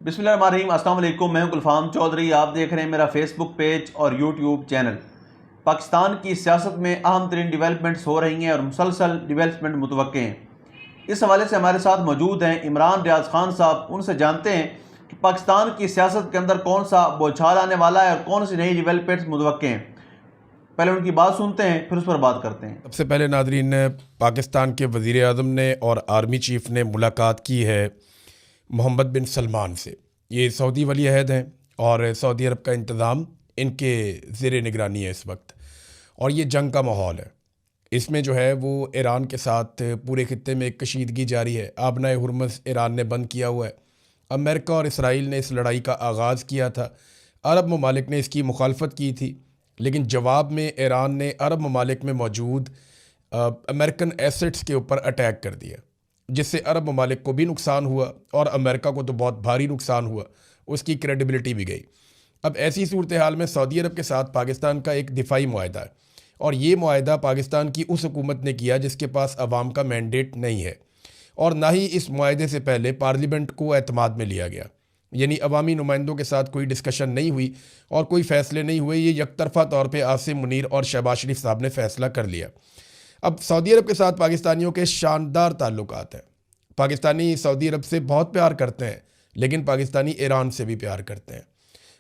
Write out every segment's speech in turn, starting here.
बिस्मिल्लाहिर्रहमानिर्रहीम। अस्सलाम वालेकुम। मैं हूं गुलफाम चौधरी। आप देख रहे हैं मेरा फेसबुक पेज और यूट्यूब चैनल। पाकिस्तान की सियासत में अहम तरीन डिवेलपमेंट्स हो रही हैं और मुसलसल डिवेलपमेंट मुतवक्के हैं। इस हवाले से हमारे साथ मौजूद हैं इमरान रियाज खान साहब। उनसे जानते हैं कि पाकिस्तान की सियासत के अंदर कौन सा बौछार आने वाला है और कौन सी नई डिवेलपमेंट्स मुतवक्के हैं। पहले उनकी बात सुनते हैं, फिर उस पर बात करते हैं। सबसे पहले नादरीन, पाकिस्तान के वज़ीर आज़म ने और आर्मी चीफ़ ने मुलाकात की है मोहम्मद बिन सलमान से। ये सऊदी वली अहद हैं और सऊदी अरब का इंतज़ाम इनके ज़ेर निगरानी है इस वक्त, और ये जंग का माहौल है। इसमें जो है वो ईरान के साथ पूरे खित्ते में एक कशीदगी जारी है। आबनाए हुर्मुज़ ईरान ने बंद किया हुआ है। अमेरिका और इसराइल ने इस लड़ाई का आगाज़ किया था। अरब ममालिक ने इसकी मुखालफत की थी, लेकिन जवाब में ईरान ने अरब ममालिक में मौजूद अमेरिकन एसेट्स के ऊपर अटैक कर दिया, जिससे अरब ममालिक को भी नुकसान हुआ और अमेरिका को तो बहुत भारी नुकसान हुआ, उसकी क्रेडिबिलिटी भी गई। अब ऐसी सूरत हाल में सऊदी अरब के साथ पाकिस्तान का एक दिफाई मुआहदा है, और ये मुआहदा पाकिस्तान की उस हुकूमत ने किया जिसके पास अवाम का मैंडेट नहीं है, और ना ही इस मुआहदे से पहले पार्लियामेंट को एतमाद में लिया गया। यानी अवामी नुमाइंदों के साथ कोई डिस्कशन नहीं हुई और कोई फ़ैसले नहीं हुए। ये यकतरफ़ा तौर पे आसिम मुनीर और शहबाज शरीफ साहब ने फ़ैसला कर लिया। अब सऊदी अरब के साथ पाकिस्तानियों के शानदार ताल्लुकात हैं। पाकिस्तानी सऊदी अरब से बहुत प्यार करते हैं, लेकिन पाकिस्तानी ईरान से भी प्यार करते हैं,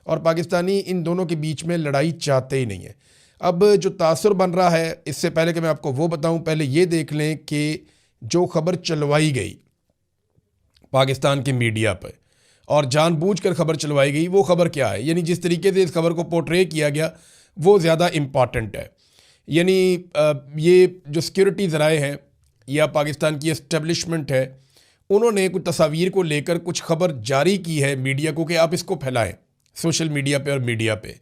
और पाकिस्तानी इन दोनों के बीच में लड़ाई चाहते ही नहीं है। अब जो तासुर बन रहा है, इससे पहले कि मैं आपको वो बताऊं, पहले ये देख लें कि जो खबर चलवाई गई पाकिस्तान के मीडिया पर और जानबूझकर खबर चलवाई गई, वो खबर क्या है, यानी जिस तरीके से इस खबर को पोर्ट्रे किया गया वो ज़्यादा इम्पॉर्टेंट है। यानी ये जो सिक्योरिटी ज़राए हैं या पाकिस्तान की इस्टेब्लिशमेंट है, उन्होंने कुछ तस्वीर को लेकर कुछ खबर जारी की है मीडिया को कि आप इसको फैलाएं सोशल मीडिया पे और मीडिया पे,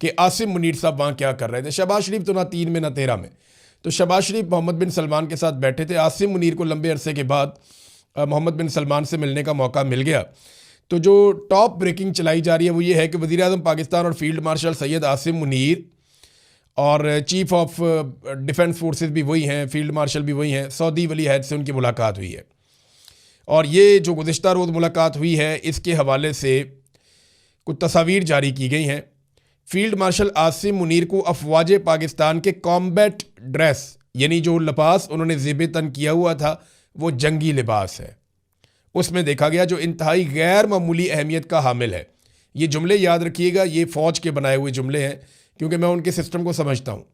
कि आसिम मुनीर साहब वहाँ क्या कर रहे थे। शहबाज शरीफ तो ना 3 में ना 13 में। तो शहबाज शरीफ मोहम्मद बिन सलमान के साथ बैठे थे। आसिम मुनीर को लंबे अरसे के बाद मोहम्मद बिन सलमान से मिलने का मौका मिल गया। तो जो टॉप ब्रेकिंग चलाई जा रही है वो ये है कि वज़ीर आज़म पाकिस्तान और फील्ड मार्शल सैयद आसिम मुनीर और चीफ़ ऑफ डिफेंस फोर्सेस भी वही हैं, फील्ड मार्शल भी वही हैं, सऊदी वली अहद से उनकी मुलाकात हुई है। और ये जो गुज़िश्ता रोज़ मुलाकात हुई है, इसके हवाले से कुछ तस्वीर जारी की गई हैं। फील्ड मार्शल आसिम मुनीर को अफवाज पाकिस्तान के कॉम्बैट ड्रेस, यानी जो लिबास उन्होंने ज़ेब तन किया हुआ था वो जंगी लिबास है, उसमें देखा गया, जो इंतहाई गैर मामूली अहमियत का हामिल है। ये जुमले याद रखिएगा, ये फ़ौज के बनाए हुए जुमले हैं, क्योंकि मैं उनके सिस्टम को समझता हूँ।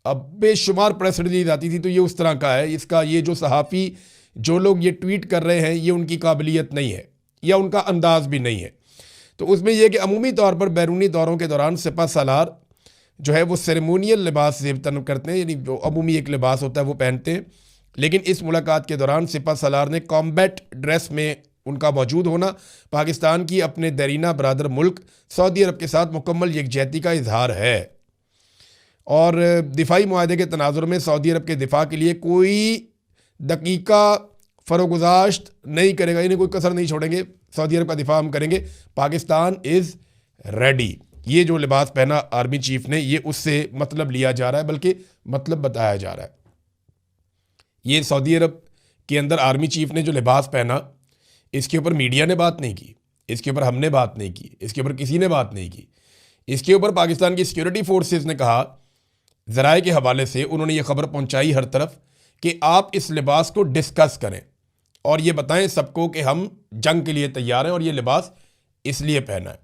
अब बेशुमार प्रेस रिलीज आती थी तो ये उस तरह का है। इसका ये जो सहाफ़ी, जो लोग ये ट्वीट कर रहे हैं, ये उनकी काबिलियत नहीं है या उनका अंदाज़ भी नहीं है। तो उसमें यह कि अमूमी तौर पर बैरूनी दौरों के दौरान सिपा सालार जो है वो सेरेमोनियल लिबास ज़ेब तन करते हैं, यानी जो अमूमी एक लिबास होता है वो पहनते हैं। लेकिन इस मुलाकात के दौरान सिपा सालार ने कॉम्बैट ड्रेस में उनका मौजूद होना पाकिस्तान की अपने दरीना बरादर मुल्क सऊदी अरब के साथ मुकम्मल यकजहती का इजहार है, और दिफाई मुआहदे के तनाजुर में सऊदी अरब के दिफा के लिए कोई दकीका फरोगुजाश्त नहीं करेगा, यानी कोई कसर नहीं छोड़ेंगे। सऊदी अरब का दिफा हम करेंगे। Pakistan is ready. ये जो लिबास पहना आर्मी चीफ ने, ये उससे मतलब लिया जा रहा है, बल्कि मतलब बताया जा रहा है। ये सऊदी अरब के अंदर आर्मी चीफ ने जो लिबास पहना, इसके ऊपर मीडिया ने बात नहीं की, इसके ऊपर हमने बात नहीं की, इसके ऊपर किसी ने बात नहीं की। इसके ऊपर पाकिस्तान की सिक्योरिटी फोर्सेस ने कहा, ज़राए के हवाले से उन्होंने ये खबर पहुंचाई हर तरफ कि आप इस लिबास को डिस्कस करें और ये बताएं सबको कि हम जंग के लिए तैयार हैं और ये लिबास इसलिए पहना है।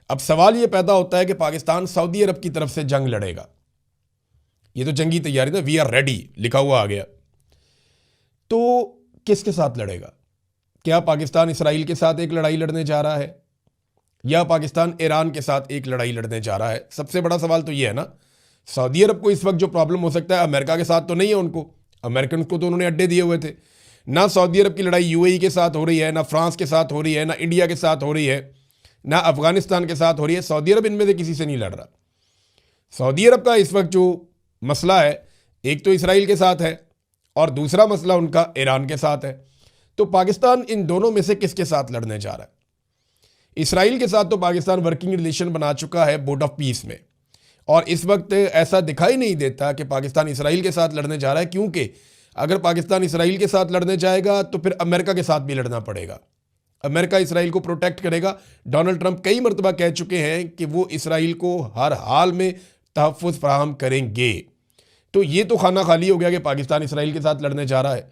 अब सवाल ये पैदा होता है कि पाकिस्तान सऊदी अरब की तरफ से जंग लड़ेगा, ये तो जंगी तैयारी था, वी आर रेडी लिखा हुआ आ गया, तो किसके साथ लड़ेगा? क्या पाकिस्तान इसराइल के साथ एक लड़ाई लड़ने जा रहा है या पाकिस्तान ईरान के साथ एक लड़ाई लड़ने जा रहा है? सबसे बड़ा सवाल तो ये है ना। सऊदी अरब को इस वक्त जो प्रॉब्लम हो सकता है, अमेरिका के साथ तो नहीं है। उनको, अमेरिकन को तो उन्होंने अड्डे दिए हुए थे। ना सऊदी अरब की लड़ाई यूएई के साथ हो रही है, ना फ्रांस के साथ हो रही है, ना इंडिया के साथ हो रही है, ना अफगानिस्तान के साथ हो रही है। सऊदी अरब इनमें से किसी से नहीं लड़ रहा। सऊदी अरब का इस वक्त जो मसला है, एक तो इसराइल के साथ है और दूसरा मसला उनका ईरान के साथ है। तो पाकिस्तान इन दोनों में से किसके साथ लड़ने जा रहा है? इसराइल के साथ तो पाकिस्तान वर्किंग रिलेशन बना चुका है बोर्ड ऑफ पीस में, और इस वक्त ऐसा दिखाई नहीं देता कि पाकिस्तान इसराइल के साथ लड़ने जा रहा है, क्योंकि अगर पाकिस्तान इसराइल के साथ लड़ने जाएगा तो फिर अमेरिका के साथ भी लड़ना पड़ेगा, अमेरिका इसराइल को प्रोटेक्ट करेगा। डोनाल्ड ट्रंप कई मरतबा कह चुके हैं कि वो इसराइल को हर हाल में तहफ़्फ़ुज़ फराहम करेंगे। तो ये तो खाना खाली हो गया कि पाकिस्तान इसराइल के साथ लड़ने जा रहा है।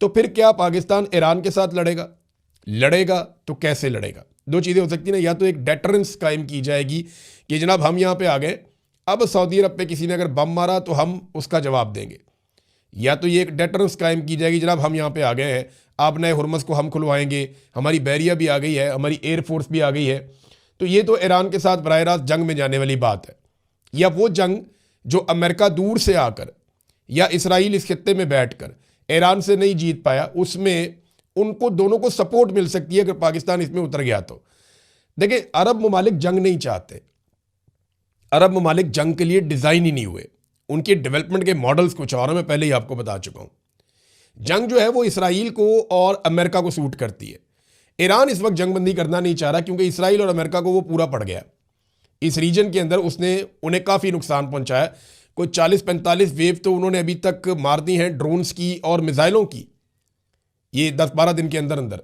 तो फिर क्या पाकिस्तान ईरान के साथ लड़ेगा तो कैसे लड़ेगा? दो चीज़ें हो सकती हैं ना, या तो एक डेटरेंस कायम की जाएगी कि जनाब हम यहाँ पे आ गए, अब सऊदी अरब पे किसी ने अगर बम मारा तो हम उसका जवाब देंगे, या तो ये एक डेटरेंस कायम की जाएगी, जनाब हम यहाँ पे आ गए हैं, आप नए हुरमस को हम खुलवाएंगे, हमारी बैरिया भी आ गई है, हमारी एयरफोर्स भी आ गई है। तो ये तो ईरान के साथ बराह रास्त जंग में जाने वाली बात है। या वो जंग जो अमेरिका दूर से आकर या इसराइल इस खित्ते में बैठकर ईरान से नहीं जीत पाया, उसमें उनको दोनों को सपोर्ट मिल सकती है अगर पाकिस्तान इसमें उतर गया तो। देखिए, अरब ममालिक जंग नहीं चाहते, अरब ममालिक जंग के लिए डिज़ाइन ही नहीं हुए, उनके डेवलपमेंट के मॉडल्स कुछ और हैं, मैं पहले ही आपको बता चुका हूँ। जंग जो है वो इसराइल को और अमेरिका को सूट करती है। ईरान इस वक्त जंगबंदी करना नहीं चाह रहा क्योंकि इसराइल और अमेरिका को वो पूरा पड़ गया। इस रीजन के अंदर उसने उन्हें काफ़ी नुकसान पहुंचाया। कोई 40-45 वेव तो उन्होंने अभी तक मार दी हैं ड्रोन्स की और मिसाइलों की, ये 10-12 दिन के अंदर अंदर।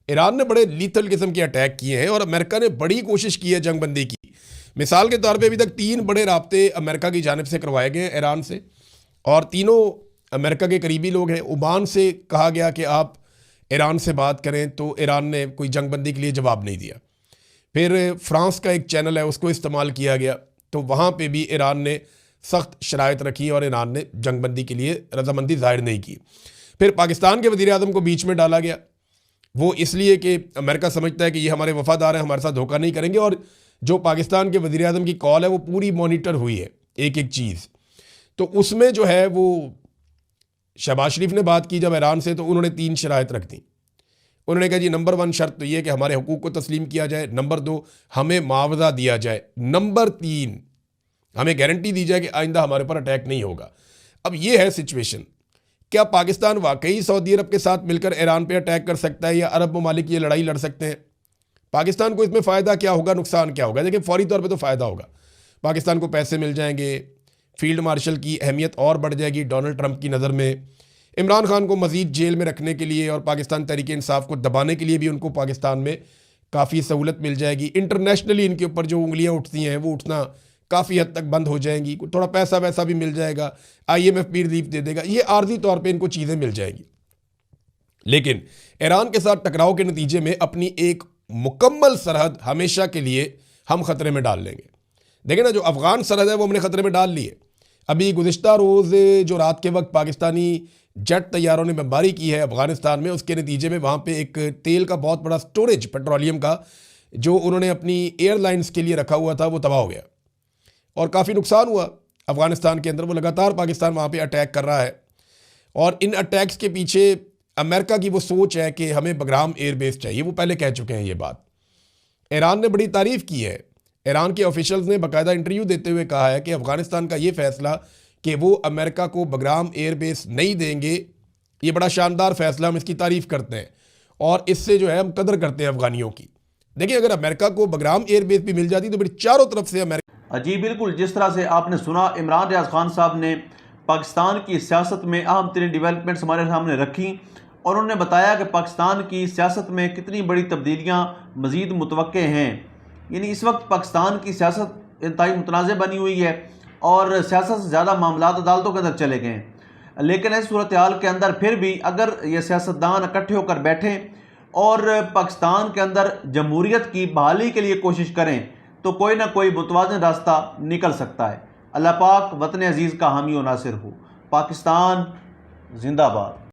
ईरान ने बड़े लीथल किस्म के अटैक किए हैं और अमेरिका ने बड़ी कोशिश की है जंगबंदी की। मिसाल के तौर पे अभी तक 3 बड़े राब्ते अमेरिका की जानिब से करवाए गए हैं ईरान से, और तीनों अमेरिका के करीबी लोग हैं। ओमान से कहा गया कि आप ईरान से बात करें, तो ईरान ने कोई जंगबंदी के लिए जवाब नहीं दिया। फिर फ्रांस का एक चैनल है, उसको इस्तेमाल किया गया, तो वहाँ पे भी ईरान ने सख्त शराइत रखी और ईरान ने जंगबंदी के लिए रजामंदी ज़ाहिर नहीं की। फिर पाकिस्तान के वज़ीर आज़म को बीच में डाला गया, वो इसलिए कि अमेरिका समझता है कि ये हमारे वफादार हैं, हमारे साथ धोखा नहीं करेंगे, और जो पाकिस्तान के वज़ीर आज़म की कॉल है वो पूरी मॉनिटर हुई है एक एक चीज़। तो उसमें जो है वो शहबाज शरीफ ने बात की जब ईरान से, तो उन्होंने 3 शराइत रख दी। उन्होंने कहा जी नंबर 1 शर्त तो ये कि हमारे हुकूक को तस्लीम किया जाए, नंबर 2 हमें मुआवजा दिया जाए, नंबर 3 हमें गारंटी दी जाए कि आइंदा हमारे पर अटैक नहीं होगा। अब ये है सिचुएशन। क्या पाकिस्तान वाकई सऊदी अरब के साथ मिलकर ईरान पे अटैक कर सकता है, या अरब ममालिक ये लड़ाई लड़ सकते हैं? पाकिस्तान को इसमें फ़ायदा क्या होगा, नुकसान क्या होगा? देखिए, फौरी तौर पे तो फ़ायदा होगा, पाकिस्तान को पैसे मिल जाएंगे, फील्ड मार्शल की अहमियत और बढ़ जाएगी डोनाल्ड ट्रंप की नज़र में। इमरान खान को मज़ीद जेल में रखने के लिए और पाकिस्तान तहरीक इंसाफ को दबाने के लिए भी उनको पाकिस्तान में काफ़ी सहूलत मिल जाएगी। इंटरनेशनली इनके ऊपर जो उंगलियां उठती हैं वो उठना काफ़ी हद तक बंद हो जाएंगी, थोड़ा पैसा वैसा भी मिल जाएगा, IMF भी रिलीफ दे देगा, ये आर्जी तौर पे इनको चीज़ें मिल जाएंगी। लेकिन ईरान के साथ टकराव के नतीजे में अपनी एक मुकम्मल सरहद हमेशा के लिए हम ख़तरे में डाल लेंगे। देखें ना, जो अफ़गान सरहद है वो हमने ख़तरे में डाल ली है। अभी गुज़िश्ता रोज़ जो रात के वक्त पाकिस्तानी जेट तैयारों ने बमबारी की है अफ़गानिस्तान में, उसके नतीजे में वहाँ पे एक तेल का बहुत बड़ा स्टोरेज पेट्रोलियम का जो उन्होंने अपनी एयरलाइंस के लिए रखा हुआ था वो तबाह हो गया और काफ़ी नुकसान हुआ अफ़गानिस्तान के अंदर। वो लगातार पाकिस्तान वहाँ पे अटैक कर रहा है, और इन अटैक्स के पीछे अमेरिका की वो सोच है कि हमें बगराम एयरबेस चाहिए। वो पहले कह चुके हैं ये बात। ईरान ने बड़ी तारीफ़ की है। ईरान के ऑफिशियल्स ने बाकायदा इंटरव्यू देते हुए कहा है कि अफ़गानिस्तान का ये फ़ैसला कि वो अमेरिका को बगराम एयरबेस नहीं देंगे, ये बड़ा शानदार फ़ैसला, हम इसकी तारीफ़ करते हैं और इससे जो है हम कदर करते हैं अफ़गानियों की। देखिए, अगर अमेरिका को बगराम एयरबेस भी मिल जाती तो फिर चारों तरफ से अमेरिका। जी बिल्कुल, जिस तरह से आपने सुना, इमरान रियाज खान साहब ने पाकिस्तान की सियासत में अहम तरीन डेवलपमेंट्स हमारे सामने रखी और उन्होंने बताया कि पाकिस्तान की सियासत में कितनी बड़ी तब्दीलियाँ मज़ीद मुतवक्के हैं। यानी इस वक्त पाकिस्तान की सियासत इंतहाई मुतनाज़ बनी हुई है और सियासत से ज़्यादा मामलात अदालतों के अंदर चले गए हैं। लेकिन इस सूरत हाल के अंदर फिर भी अगर ये सियासतदान इकट्ठे होकर बैठें और पाकिस्तान के अंदर जमहूरियत की बहाली के लिए कोशिश करें तो कोई ना कोई मुतवाज़िन रास्ता निकल सकता है। अल्लाह पाक वतन अजीज़ का हामी और नासिर हो। पाकिस्तान जिंदाबाद।